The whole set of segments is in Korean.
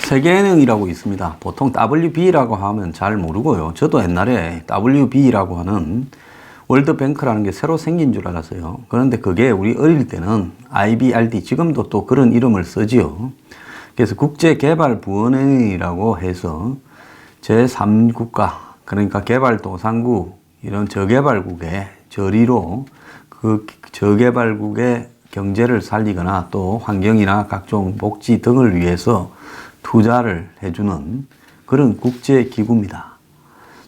세계은행이라고 있습니다. 보통 WB라고 하면 잘 모르고요. 저도 옛날에 WB라고 하는 월드뱅크라는 게 새로 생긴 줄 알았어요. 그런데 그게 우리 어릴 때는 IBRD, 지금도 또 그런 이름을 쓰지요. 그래서 국제개발부원회의라고 해서 제3국가, 그러니까 개발도상국, 이런 저개발국의 저리로 그 저개발국의 경제를 살리거나 또 환경이나 각종 복지 등을 위해서 투자를 해주는 그런 국제기구입니다.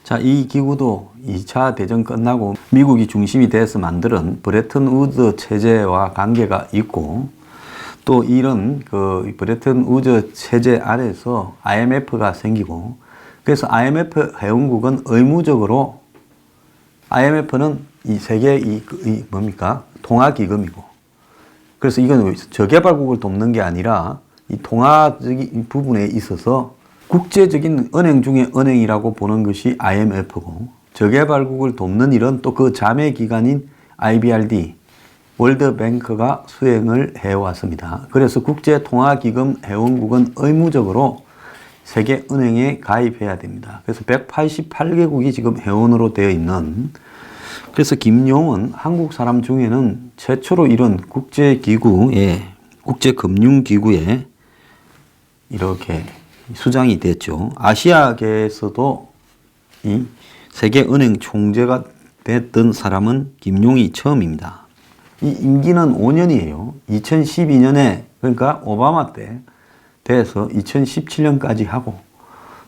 자, 이 기구도 2차 대전 끝나고 미국이 중심이 돼서 만든 브레튼 우드 체제와 관계가 있고, 또 이런 그 브레튼 우드 체제 아래서 IMF가 생기고, 그래서 IMF 회원국은 의무적으로, IMF는 이 세계 뭡니까? 통화기금이고, 그래서 이건 저개발국을 돕는 게 아니라 이 통화적인 부분에 있어서 국제적인 은행 중에 은행이라고 보는 것이 IMF고, 저개발국을 돕는 일은 또 그 자매 기관인 IBRD, 월드뱅크가 수행을 해왔습니다. 그래서 국제통화기금 회원국은 의무적으로 세계은행에 가입해야 됩니다. 그래서 188개국이 지금 회원으로 되어 있는, 그래서 김용은 한국 사람 중에는 최초로 이런 국제기구에, 국제금융기구에 이렇게 수장이 됐죠. 아시아계에서도 이 세계은행 총재가 됐던 사람은 김용이 처음입니다. 이 임기는 5년이에요. 2012년에, 그러니까 오바마 때 돼서 2017년까지 하고,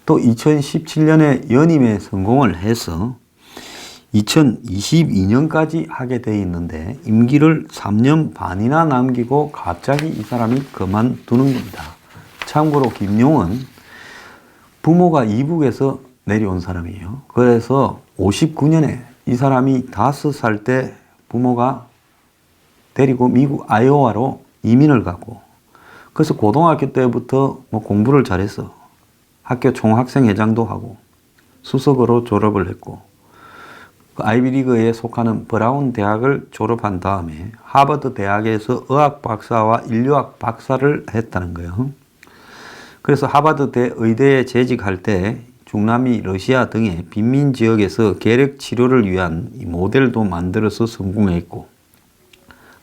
또 2017년에 연임에 성공을 해서 2022년까지 하게 돼 있는데, 임기를 3년 반이나 남기고 갑자기 이 사람이 그만두는 겁니다. 참고로 김용은 부모가 이북에서 내려온 사람이에요. 그래서 59년에 이 사람이 5살 때 부모가 데리고 미국 아이오와로 이민을 가고, 그래서 고등학교 때부터 뭐 공부를 잘했어. 학교 총학생회장도 하고 수석으로 졸업을 했고, 그 아이비리그에 속하는 브라운 대학을 졸업한 다음에 하버드 대학에서 의학 박사와 인류학 박사를 했다는 거예요. 그래서 하버드 의대에 재직할 때 중남미 러시아 등의 빈민 지역에서 계력 치료를 위한 모델도 만들어서 성공했고,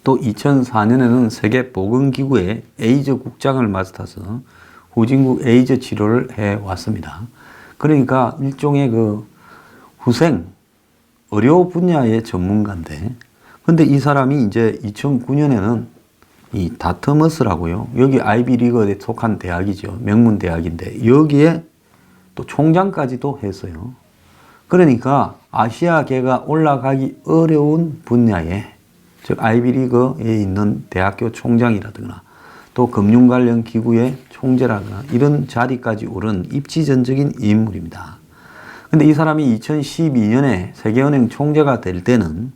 또 2004년에는 세계보건기구의 에이즈 국장을 맡아서 후진국 에이즈 치료를 해왔습니다. 그러니까 일종의 그 후생, 의료 분야의 전문가인데, 근데 이 사람이 이제 2009년에는 이 다트머스라고요. 여기 아이비리그에 속한 대학이죠. 명문 대학인데 여기에 또 총장까지도 했어요. 그러니까 아시아계가 올라가기 어려운 분야에, 즉 아이비리그에 있는 대학교 총장이라든가 또 금융 관련 기구의 총재라든가 이런 자리까지 오른 입지전적인 인물입니다. 근데 이 사람이 2012년에 세계은행 총재가 될 때는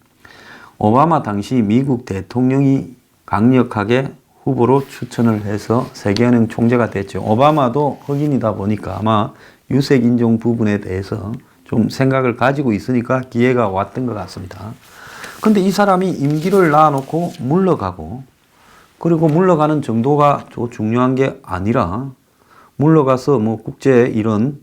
오바마 당시 미국 대통령이 강력하게 후보로 추천을 해서 세계은행 총재가 됐죠. 오바마도 흑인이다 보니까 아마 유색인종 부분에 대해서 좀 생각을 가지고 있으니까 기회가 왔던 것 같습니다. 근데 이 사람이 임기를 놔놓고 물러가고, 그리고 물러가는 정도가 중요한 게 아니라 물러가서 뭐 국제 이런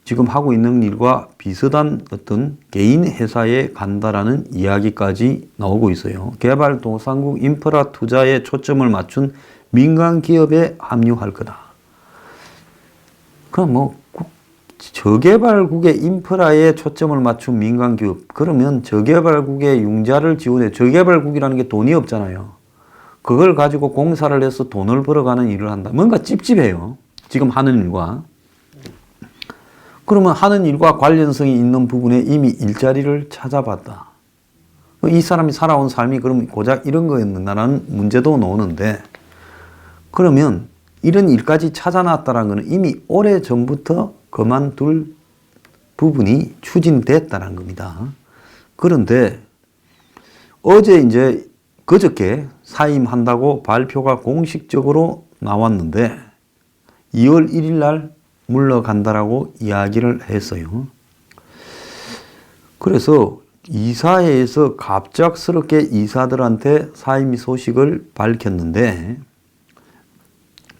지금 하고 있는 일과 비슷한 어떤 개인 회사에 간다라는 이야기까지 나오고 있어요. 개발도상국 인프라 투자에 초점을 맞춘 민간 기업에 합류할 거다. 그럼 뭐 저개발국의 인프라에 초점을 맞춘 민간 기업, 그러면 저개발국의 융자를 지원해. 저개발국이라는 게 돈이 없잖아요. 그걸 가지고 공사를 해서 돈을 벌어가는 일을 한다. 뭔가 찝찝해요. 지금 하는 일과. 그러면 하는 일과 관련성이 있는 부분에 이미 일자리를 찾아봤다. 이 사람이 살아온 삶이 그럼 고작 이런 거였는가라는 문제도 나오는데, 그러면 이런 일까지 찾아놨다는 것은 이미 오래 전부터 그만둘 부분이 추진됐다는 겁니다. 그런데 어제 이제 그저께 사임한다고 발표가 공식적으로 나왔는데 2월 1일 날 물러간다라고 이야기를 했어요. 그래서 이사회에서 갑작스럽게 이사들한테 사임 소식을 밝혔는데,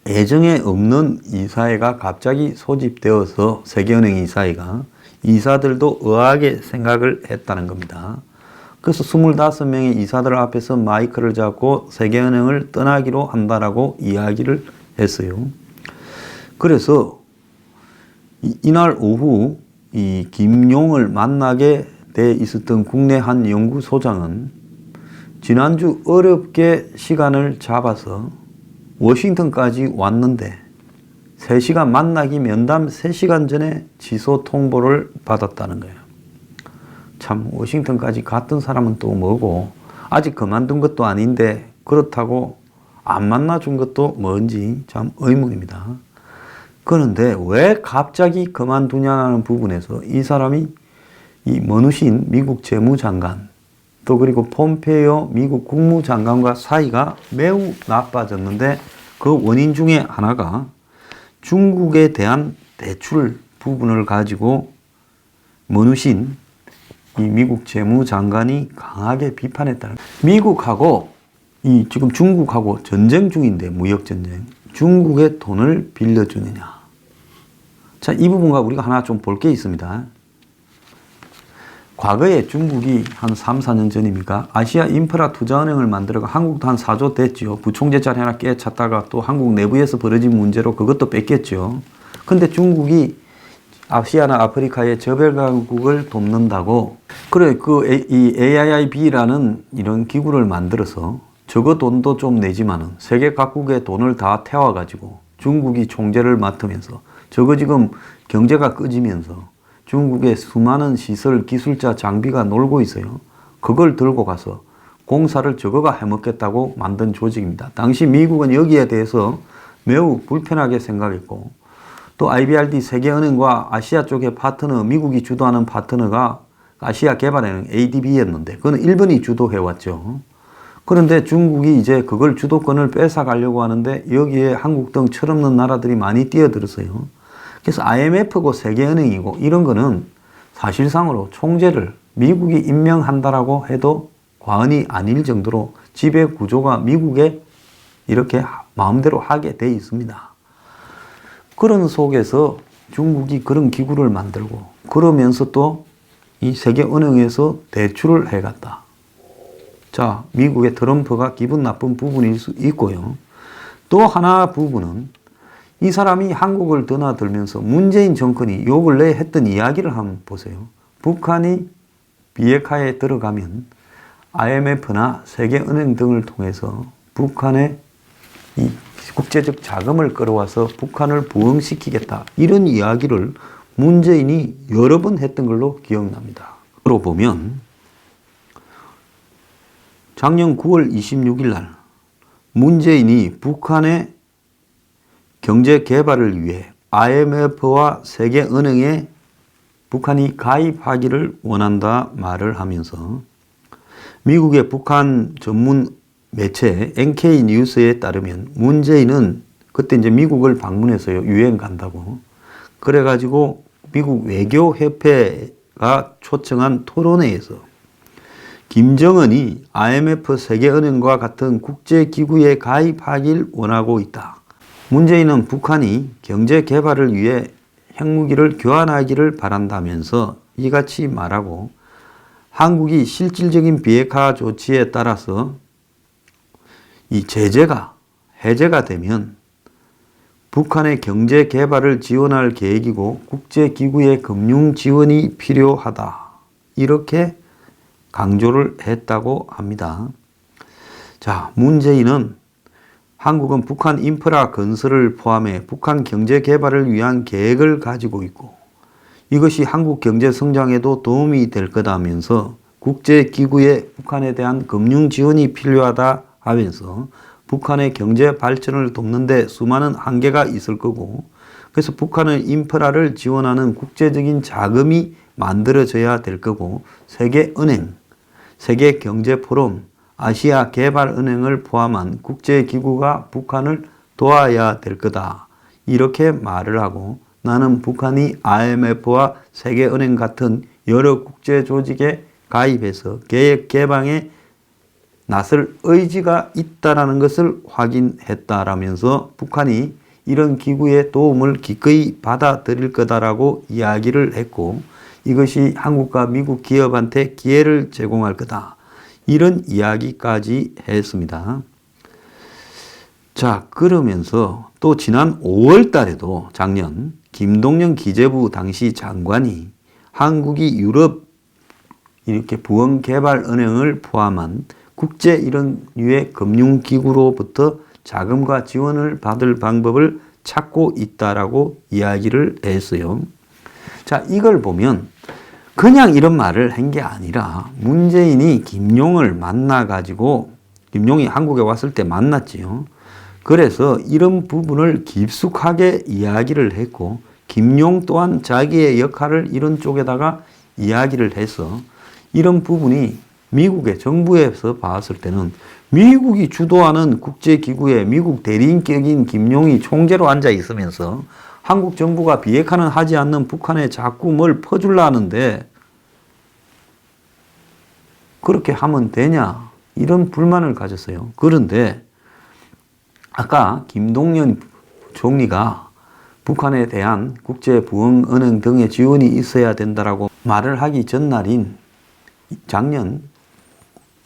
예정에 없는 이사회가 갑자기 소집되어서 세계은행 이사회가 이사들도 의아하게 생각을 했다는 겁니다. 그래서 25명의 이사들 앞에서 마이크를 잡고 세계은행을 떠나기로 한다라고 이야기를 했어요. 그래서 이날 오후 이 김용을 만나게 돼 있었던 국내 한 연구소장은 지난주 어렵게 시간을 잡아서 워싱턴까지 왔는데 3시간 만나기 면담 3시간 전에 취소 통보를 받았다는 거예요. 참 워싱턴까지 갔던 사람은 또 뭐고 아직 그만둔 것도 아닌데 그렇다고 안 만나준 것도 뭔지 참 의문입니다. 그런데 왜 갑자기 그만두냐는 부분에서 이 사람이 이 머누신 미국 재무장관 또 그리고 폼페이오 미국 국무장관과 사이가 매우 나빠졌는데 그 원인 중에 하나가 중국에 대한 대출 부분을 가지고 머누신 이 미국 재무장관이 강하게 비판했다는 거예요. 미국하고 이 지금 중국하고 전쟁 중인데 무역전쟁 중국의 돈을 빌려주느냐. 자, 이 부분과 우리가 하나 좀 볼 게 있습니다. 과거에 중국이 한 3, 4년 전입니까? 아시아 인프라 투자은행을 만들어가 한국도 한 4조 됐죠. 부총재 자리 하나 깨찼다가 또 한국 내부에서 벌어진 문제로 그것도 뺏겼죠. 근데 중국이 아시아나 아프리카의 저별강국을 돕는다고 그래 이 AIIB라는 이런 기구를 만들어서 저거 돈도 좀 내지만은 세계 각국의 돈을 다 태워가지고 중국이 총재를 맡으면서 저거 지금 경제가 꺼지면서 중국의 수많은 시설, 기술자, 장비가 놀고 있어요. 그걸 들고 가서 공사를 저거가 해먹겠다고 만든 조직입니다. 당시 미국은 여기에 대해서 매우 불편하게 생각했고 또 IBRD 세계은행과 아시아 쪽의 파트너, 미국이 주도하는 파트너가 아시아 개발은행 ADB였는데 그건 일본이 주도해왔죠. 그런데 중국이 이제 그걸 주도권을 뺏어가려고 하는데 여기에 한국 등 철없는 나라들이 많이 뛰어들었어요. 그래서 IMF고 세계은행이고 이런 거는 사실상으로 총재를 미국이 임명한다라고 해도 과언이 아닐 정도로 지배 구조가 미국에 이렇게 마음대로 하게 돼 있습니다. 그런 속에서 중국이 그런 기구를 만들고 그러면서 또 이 세계은행에서 대출을 해갔다. 자, 미국의 트럼프가 기분 나쁜 부분일 수 있고요. 또 하나 부분은 이 사람이 한국을 드나들면서 문재인 정권이 요 근래에 했던 이야기를 한번 보세요. 북한이 비핵화에 들어가면 IMF나 세계은행 등을 통해서 북한의 이 국제적 자금을 끌어와서 북한을 부흥시키겠다. 이런 이야기를 문재인이 여러 번 했던 걸로 기억납니다. 그러고 보면 작년 9월 26일 날 문재인이 북한의 경제 개발을 위해 IMF와 세계은행에 북한이 가입하기를 원한다 말을 하면서 미국의 북한 전문 매체 NK 뉴스에 따르면 문재인은 그때 이제 미국을 방문해서요, 유엔 간다고. 그래가지고 미국 외교협회가 초청한 토론회에서 김정은이 IMF 세계은행과 같은 국제기구에 가입하길 원하고 있다. 문재인은 북한이 경제 개발을 위해 핵무기를 교환하기를 바란다면서 이같이 말하고 한국이 실질적인 비핵화 조치에 따라서 이 제재가 해제가 되면 북한의 경제 개발을 지원할 계획이고 국제기구의 금융 지원이 필요하다. 이렇게 강조를 했다고 합니다. 자, 문재인은 한국은 북한 인프라 건설을 포함해 북한 경제 개발을 위한 계획을 가지고 있고 이것이 한국 경제 성장에도 도움이 될 거다면서 국제기구에 북한에 대한 금융 지원이 필요하다 하면서 북한의 경제 발전을 돕는 데 수많은 한계가 있을 거고 그래서 북한의 인프라를 지원하는 국제적인 자금이 만들어져야 될 거고 세계은행, 세계경제포럼, 아시아개발은행을 포함한 국제기구가 북한을 도와야 될 거다. 이렇게 말을 하고 나는 북한이 IMF와 세계은행 같은 여러 국제조직에 가입해서 계획 개방에 나설 의지가 있다라는 것을 확인했다라면서 북한이 이런 기구의 도움을 기꺼이 받아들일 거다라고 이야기를 했고, 이것이 한국과 미국 기업한테 기회를 제공할 거다, 이런 이야기까지 했습니다. 자, 그러면서 또 지난 5월 달에도 작년 김동연 기재부 당시 장관이 한국이 유럽 이렇게 부흥개발은행을 포함한 국제 이런 류의 금융기구로부터 자금과 지원을 받을 방법을 찾고 있다라고 이야기를 했어요. 자, 이걸 보면 그냥 이런 말을 한 게 아니라 문재인이 김용을 만나가지고, 김용이 한국에 왔을 때 만났지요. 그래서 이런 부분을 깊숙하게 이야기를 했고, 김용 또한 자기의 역할을 이런 쪽에다가 이야기를 해서 이런 부분이 미국의 정부에서 봤을 때는 미국이 주도하는 국제기구에 미국 대리인격인 김용이 총재로 앉아 있으면서 한국 정부가 비핵화는 하지 않는 북한에 자꾸 뭘 퍼주려는데 그렇게 하면 되냐, 이런 불만을 가졌어요. 그런데 아까 김동연 총리가 북한에 대한 국제부흥은행 등의 지원이 있어야 된다라고 말을 하기 전날인 작년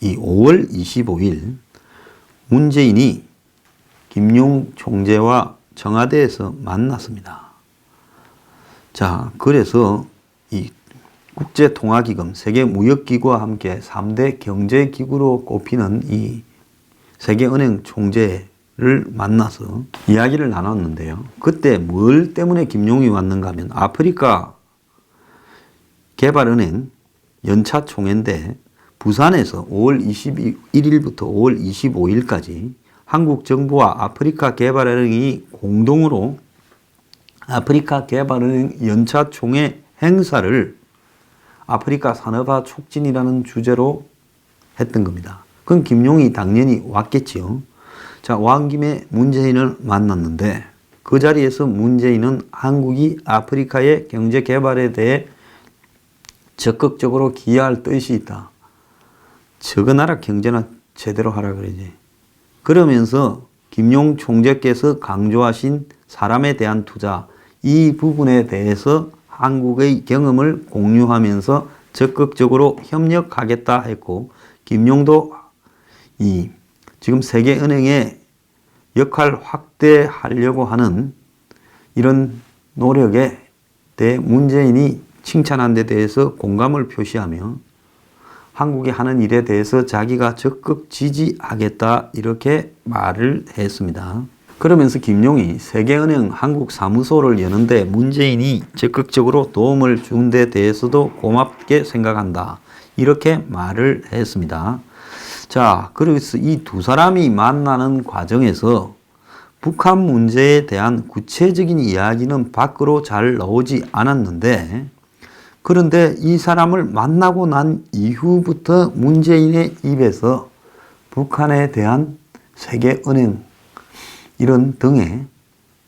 이 5월 25일 문재인이 김용 총재와 청와대에서 만났습니다. 자, 그래서 이 국제통화기금, 세계무역기구와 함께 3대 경제기구로 꼽히는 이 세계은행 총재를 만나서 이야기를 나눴는데요. 그때 뭘 때문에 김용이 왔는가 하면 아프리카 개발은행 연차 총회인데 부산에서 5월 21일부터 5월 25일까지 한국 정부와 아프리카 개발은행이 공동으로 아프리카 개발은행 연차 총회 행사를 아프리카 산업화 촉진이라는 주제로 했던 겁니다. 그럼 김용이 당연히 왔겠지요. 자, 온 김에 문재인을 만났는데 그 자리에서 문재인은 한국이 아프리카의 경제 개발에 대해 적극적으로 기여할 뜻이 있다. 저거 나라 경제나 제대로 하라 그러지. 그러면서 김용 총재께서 강조하신 사람에 대한 투자, 이 부분에 대해서 한국의 경험을 공유하면서 적극적으로 협력하겠다 했고, 김용도 이 지금 세계은행의 역할 확대하려고 하는 이런 노력에 대해 문재인이 칭찬한 데 대해서 공감을 표시하며 한국이 하는 일에 대해서 자기가 적극 지지하겠다, 이렇게 말을 했습니다. 그러면서 김용이 세계은행 한국 사무소를 여는데 문재인이 적극적으로 도움을 준 데 대해서도 고맙게 생각한다, 이렇게 말을 했습니다. 자, 그래서 이 두 사람이 만나는 과정에서 북한 문제에 대한 구체적인 이야기는 밖으로 잘 나오지 않았는데, 그런데 이 사람을 만나고 난 이후부터 문재인의 입에서 북한에 대한 세계은행 이런 등의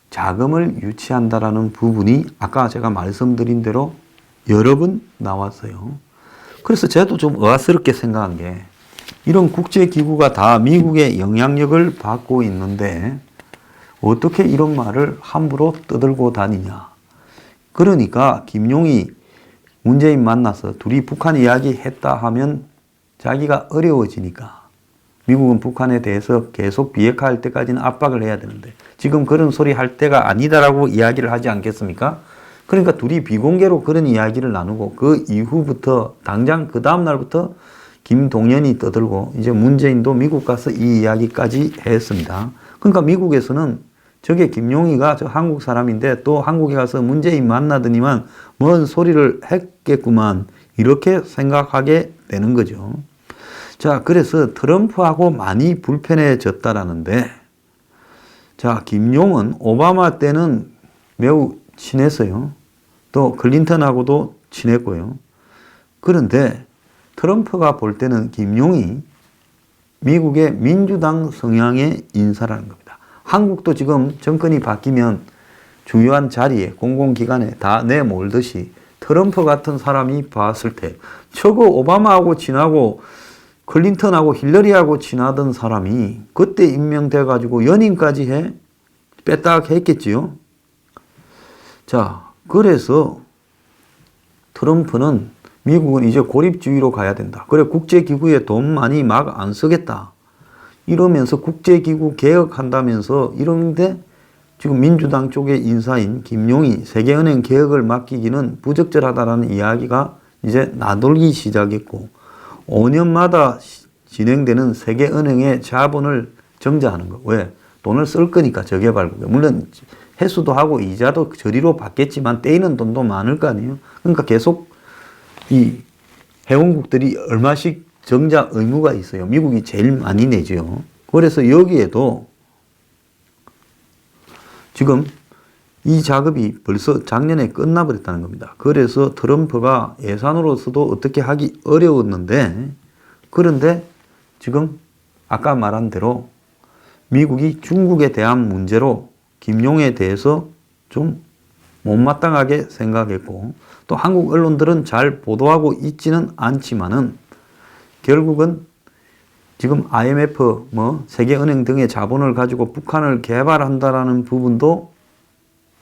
자금을 유치한다라는 부분이 아까 제가 말씀드린 대로 여러 번 나왔어요. 그래서 저도 좀 의아스럽게 생각한 게, 이런 국제기구가 다 미국의 영향력을 받고 있는데 어떻게 이런 말을 함부로 떠들고 다니냐. 그러니까 김용이 문재인 만나서 둘이 북한 이야기 했다 하면 자기가 어려워지니까 미국은 북한에 대해서 계속 비핵화할 때까지는 압박을 해야 되는데 지금 그런 소리 할 때가 아니다라고 이야기를 하지 않겠습니까? 그러니까 둘이 비공개로 그런 이야기를 나누고 그 이후부터 당장 그 다음 날부터 김동연이 떠들고 이제 문재인도 미국 가서 이 이야기까지 했습니다. 그러니까 미국에서는 저게 김용희가 저 한국 사람인데 또 한국에 가서 문재인 만나더니만 뭔 소리를 했겠구만, 이렇게 생각하게 되는 거죠. 자, 그래서 트럼프하고 많이 불편해졌다라는데, 자, 김용은 오바마 때는 매우 친했어요. 또 클린턴하고도 친했고요. 그런데 트럼프가 볼 때는 김용이 미국의 민주당 성향의 인사라는 겁니다. 한국도 지금 정권이 바뀌면 중요한 자리에 공공기관에 다 내몰듯이 트럼프 같은 사람이 봤을 때 저거 오바마하고 친하고 클린턴하고 힐러리하고 친하던 사람이 그때 임명돼 가지고 연임까지 해 뺐다 했겠지요. 자, 그래서 트럼프는 미국은 이제 고립주의로 가야 된다. 그래 국제기구에 돈 많이 막 안 쓰겠다. 이러면서 국제기구 개혁한다면서 이러는데 지금 민주당 쪽의 인사인 김용이 세계은행 개혁을 맡기기는 부적절하다라는 이야기가 이제 나돌기 시작했고 5년마다 진행되는 세계은행의 자본을 정지하는 거. 왜? 돈을 쓸 거니까 저개발국에. 물론 회수도 하고 이자도 저리로 받겠지만 떼이는 돈도 많을 거 아니에요. 그러니까 계속 이 회원국들이 얼마씩 정자 의무가 있어요. 미국이 제일 많이 내죠. 그래서 여기에도 지금 이 작업이 벌써 작년에 끝나버렸다는 겁니다. 그래서 트럼프가 예산으로서도 어떻게 하기 어려웠는데 그런데 지금 아까 말한 대로 미국이 중국에 대한 문제로 김용에 대해서 좀 못마땅하게 생각했고 또 한국 언론들은 잘 보도하고 있지는 않지만은 결국은 지금 IMF, 세계은행 등의 자본을 가지고 북한을 개발한다라는 부분도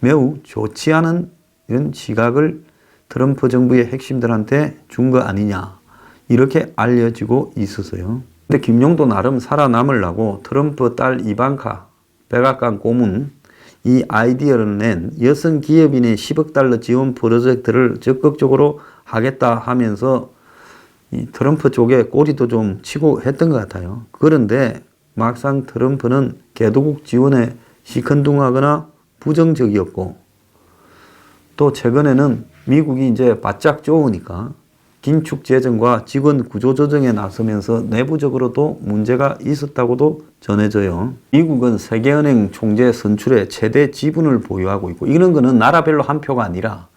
매우 좋지 않은 이런 시각을 트럼프 정부의 핵심들한테 준 거 아니냐 이렇게 알려지고 있었어요. 근데 김용도 나름 살아남으려고 트럼프 딸 이방카 백악관 고문 이 아이디어를 낸 여성 기업인의 10억 달러 지원 프로젝트를 적극적으로 하겠다 하면서 이 트럼프 쪽에 꼬리도 좀 치고 했던 것 같아요. 그런데 막상 트럼프는 개도국 지원에 시큰둥하거나 부정적이었고 또 최근에는 미국이 이제 바짝 좋으니까 긴축 재정과 직원 구조 조정에 나서면서 내부적으로도 문제가 있었다고도 전해져요. 미국은 세계은행 총재 선출에 최대 지분을 보유하고 있고 이런 거는 나라별로 한 표가 아니라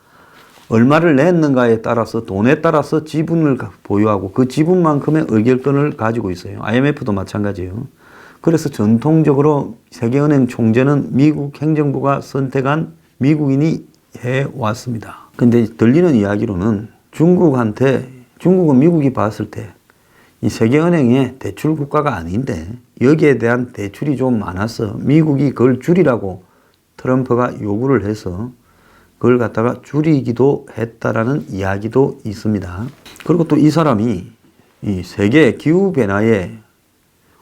얼마를 냈는가에 따라서 돈에 따라서 지분을 보유하고 그 지분만큼의 의결권을 가지고 있어요. IMF도 마찬가지예요. 그래서 전통적으로 세계은행 총재는 미국 행정부가 선택한 미국인이 해왔습니다. 근데 들리는 이야기로는 중국은 미국이 봤을 때 이 세계은행의 대출 국가가 아닌데 여기에 대한 대출이 좀 많아서 미국이 그걸 줄이라고 트럼프가 요구를 해서 그걸 갖다가 줄이기도 했다라는 이야기도 있습니다. 그리고 또 이 사람이 이 세계 기후변화에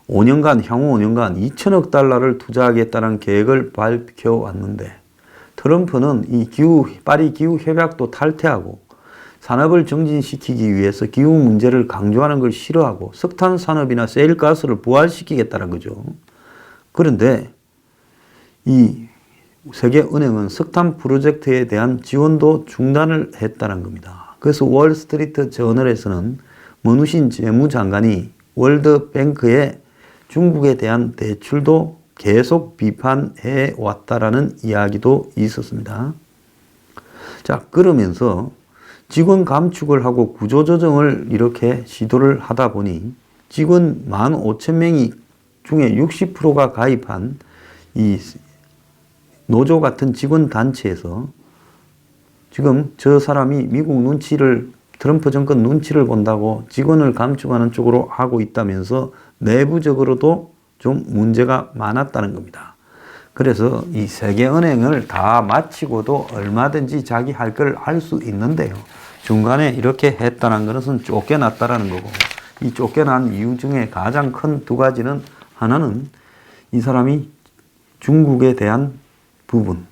5년간, 향후 5년간 2천억 달러를 투자하겠다는 계획을 밝혀왔는데 트럼프는 이 파리 기후협약도 탈퇴하고 산업을 정진시키기 위해서 기후 문제를 강조하는 걸 싫어하고 석탄 산업이나 세일가스를 부활시키겠다는 거죠. 그런데 이 세계은행은 석탄 프로젝트에 대한 지원도 중단을 했다는 겁니다. 그래서 월스트리트 저널에서는 머누신 재무장관이 월드뱅크에 중국에 대한 대출도 계속 비판해 왔다라는 이야기도 있었습니다. 자, 그러면서 직원 감축을 하고 구조조정을 이렇게 시도를 하다 보니 직원 15,000명이 중에 60%가 가입한 이 노조 같은 직원 단체에서 지금 저 사람이 미국 트럼프 정권 눈치를 본다고 직원을 감축하는 쪽으로 하고 있다면서 내부적으로도 좀 문제가 많았다는 겁니다. 그래서 이 세계은행을 다 마치고도 얼마든지 자기 할 걸 할 수 있는데요. 중간에 이렇게 했다는 것은 쫓겨났다는 거고 이 쫓겨난 이유 중에 가장 큰 두 가지는 하나는 이 사람이 중국에 대한 부분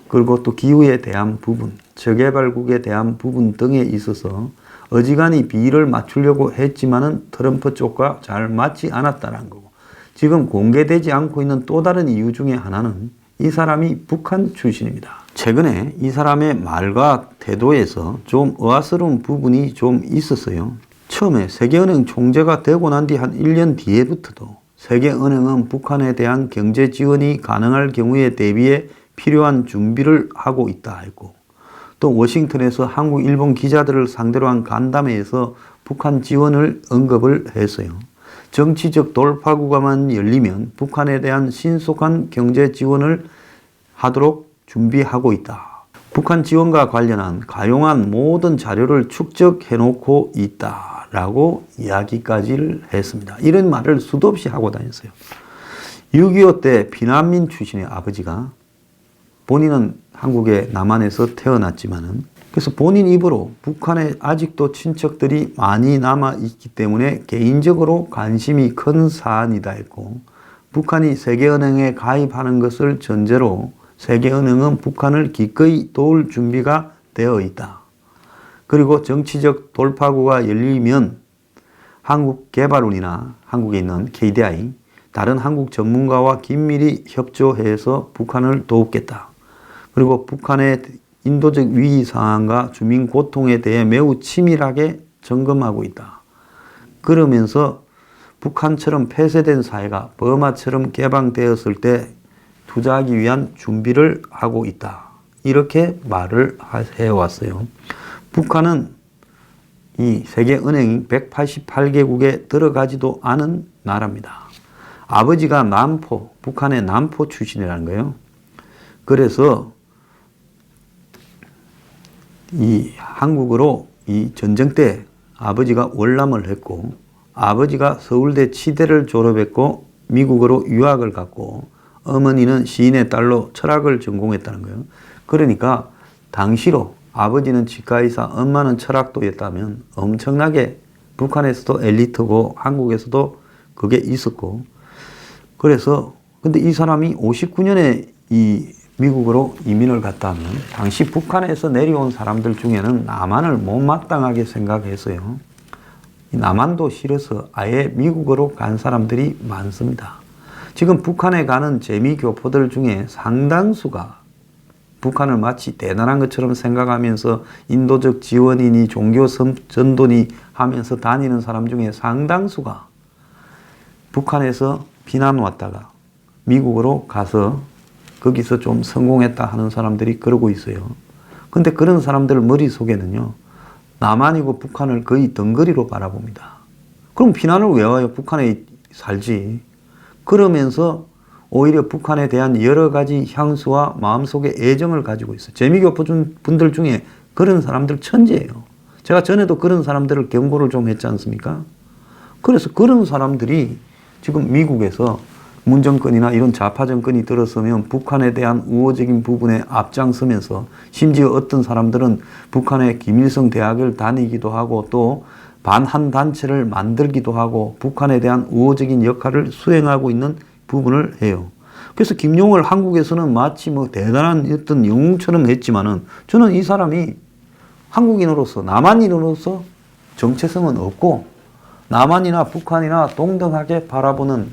그리고 또 기후에 대한 부분 저개발국에 대한 부분 등에 있어서 어지간히 비를 맞추려고 했지만은 트럼프 쪽과 잘 맞지 않았다는 거고 지금 공개되지 않고 있는 또 다른 이유 중에 하나는 이 사람이 북한 출신입니다. 최근에 이 사람의 말과 태도에서 좀 의아스러운 부분이 좀 있었어요. 처음에 세계은행 총재가 되고 난 뒤 한 1년 뒤에부터도 세계은행은 북한에 대한 경제 지원이 가능할 경우에 대비해 필요한 준비를 하고 있다 했고 또 워싱턴에서 한국, 일본 기자들을 상대로 한 간담회에서 북한 지원을 언급을 했어요. 정치적 돌파구가만 열리면 북한에 대한 신속한 경제 지원을 하도록 준비하고 있다. 북한 지원과 관련한 가용한 모든 자료를 축적해 놓고 있다. 라고 이야기까지를 했습니다. 이런 말을 수도 없이 하고 다녔어요. 6.25 때 피난민 출신의 아버지가 본인은 한국의 남한에서 태어났지만은 그래서 본인 입으로 북한에 아직도 친척들이 많이 남아 있기 때문에 개인적으로 관심이 큰 사안이다 했고, 북한이 세계은행에 가입하는 것을 전제로 세계은행은 북한을 기꺼이 도울 준비가 되어 있다. 그리고 정치적 돌파구가 열리면 한국개발원이나 한국에 있는 KDI, 다른 한국 전문가와 긴밀히 협조해서 북한을 돕겠다. 그리고 북한의 인도적 위기 상황과 주민 고통에 대해 매우 치밀하게 점검하고 있다. 그러면서 북한처럼 폐쇄된 사회가 버마처럼 개방되었을 때 투자하기 위한 준비를 하고 있다. 이렇게 말을 해왔어요. 북한은 이 세계은행 188개국에 들어가지도 않은 나라입니다. 아버지가 남포, 북한의 남포 출신이라는 거예요. 그래서 이 한국으로 이 전쟁 때 아버지가 월남을 했고, 아버지가 서울대 치대를 졸업했고 미국으로 유학을 갔고, 어머니는 시인의 딸로 철학을 전공했다는 거예요. 그러니까 당시로 아버지는 치과의사, 엄마는 철학도였다면 엄청나게 북한에서도 엘리트고 한국에서도 그게 있었고, 그래서 근데 이 사람이 59년에 이 미국으로 이민을 갔다 하면 당시 북한에서 내려온 사람들 중에는 남한을 못마땅하게 생각했어요. 남한도 싫어서 아예 미국으로 간 사람들이 많습니다. 지금 북한에 가는 재미교포들 중에 상당수가 북한을 마치 대단한 것처럼 생각하면서 인도적 지원이니 종교 전도니 하면서 다니는 사람 중에 상당수가 북한에서 피난 왔다가 미국으로 가서 거기서 좀 성공했다 하는 사람들이 그러고 있어요. 근데 그런 사람들 머릿속에는요, 남한이고 북한을 거의 덩거리로 바라봅니다. 그럼 피난을 왜 와요? 북한에 살지. 그러면서 오히려 북한에 대한 여러 가지 향수와 마음속에 애정을 가지고 있어요. 재미교포 분들 중에 그런 사람들 천재예요. 제가 전에도 그런 사람들을 경고를 좀 했지 않습니까? 그래서 그런 사람들이 지금 미국에서 문정권이나 이런 좌파 정권이 들어서면 북한에 대한 우호적인 부분에 앞장서면서, 심지어 어떤 사람들은 북한의 김일성 대학을 다니기도 하고 또 반한 단체를 만들기도 하고 북한에 대한 우호적인 역할을 수행하고 있는 부분을 해요. 그래서 김용을 한국에서는 마치 뭐 대단한 어떤 영웅처럼 했지만은, 저는 이 사람이 한국인으로서, 남한인으로서 정체성은 없고 남한이나 북한이나 동등하게 바라보는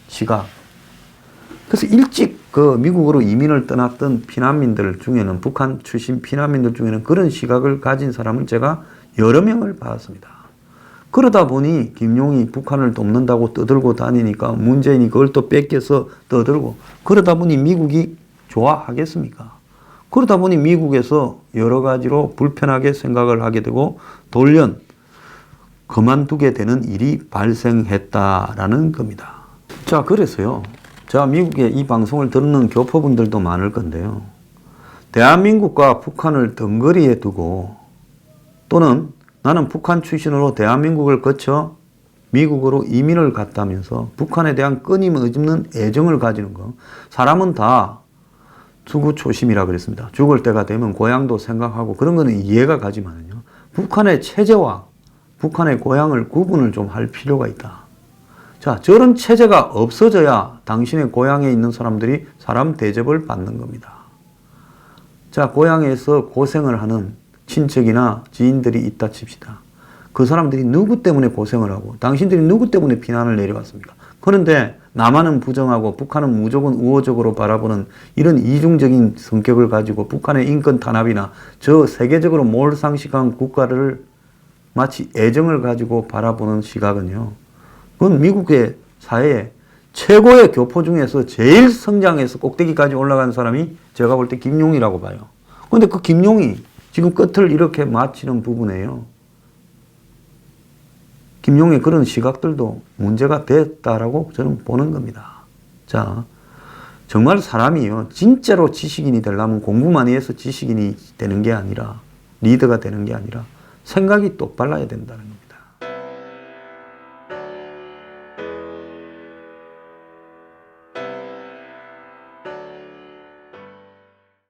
시각. 그래서 일찍 그 미국으로 이민을 떠났던 피난민들 중에는, 북한 출신 피난민들 중에는 그런 시각을 가진 사람을 제가 여러 명을 봤습니다. 그러다 보니 김용이 북한을 돕는다고 떠들고 다니니까 문재인이 그걸 또 뺏겨서 떠들고, 그러다 보니 미국이 좋아하겠습니까? 그러다 보니 미국에서 여러 가지로 불편하게 생각을 하게 되고 돌연 그만두게 되는 일이 발생했다라는 겁니다. 자, 그래서요, 자, 미국에 이 방송을 듣는 교포분들도 많을 건데요, 대한민국과 북한을 덩거리에 두고, 또는 나는 북한 출신으로 대한민국을 거쳐 미국으로 이민을 갔다면서 북한에 대한 끊임없는 애정을 가지는 거, 사람은 다 투구초심이라 그랬습니다. 죽을 때가 되면 고향도 생각하고 그런 거는 이해가 가지만은요, 북한의 체제와 북한의 고향을 구분을 좀 할 필요가 있다. 자, 저런 체제가 없어져야 당신의 고향에 있는 사람들이 사람 대접을 받는 겁니다. 자, 고향에서 고생을 하는 친척이나 지인들이 있다 칩시다. 그 사람들이 누구 때문에 고생을 하고 당신들이 누구 때문에 피난을 내려왔습니까? 그런데 남한은 부정하고 북한은 무조건 우호적으로 바라보는 이런 이중적인 성격을 가지고 북한의 인권 탄압이나 저 세계적으로 몰상식한 국가를 마치 애정을 가지고 바라보는 시각은요, 그건 미국의 사회에 최고의 교포 중에서 제일 성장해서 꼭대기까지 올라간 사람이 제가 볼 때 김용이라고 봐요. 그런데 그 김용이 지금 끝을 이렇게 마치는 부분에요, 김용의 그런 시각들도 문제가 됐다라고 저는 보는 겁니다. 자, 정말 사람이요, 진짜로 지식인이 되려면 공부 많이 해서 지식인이 되는 게 아니라, 리더가 되는 게 아니라 생각이 똑발라야 된다는 겁니다.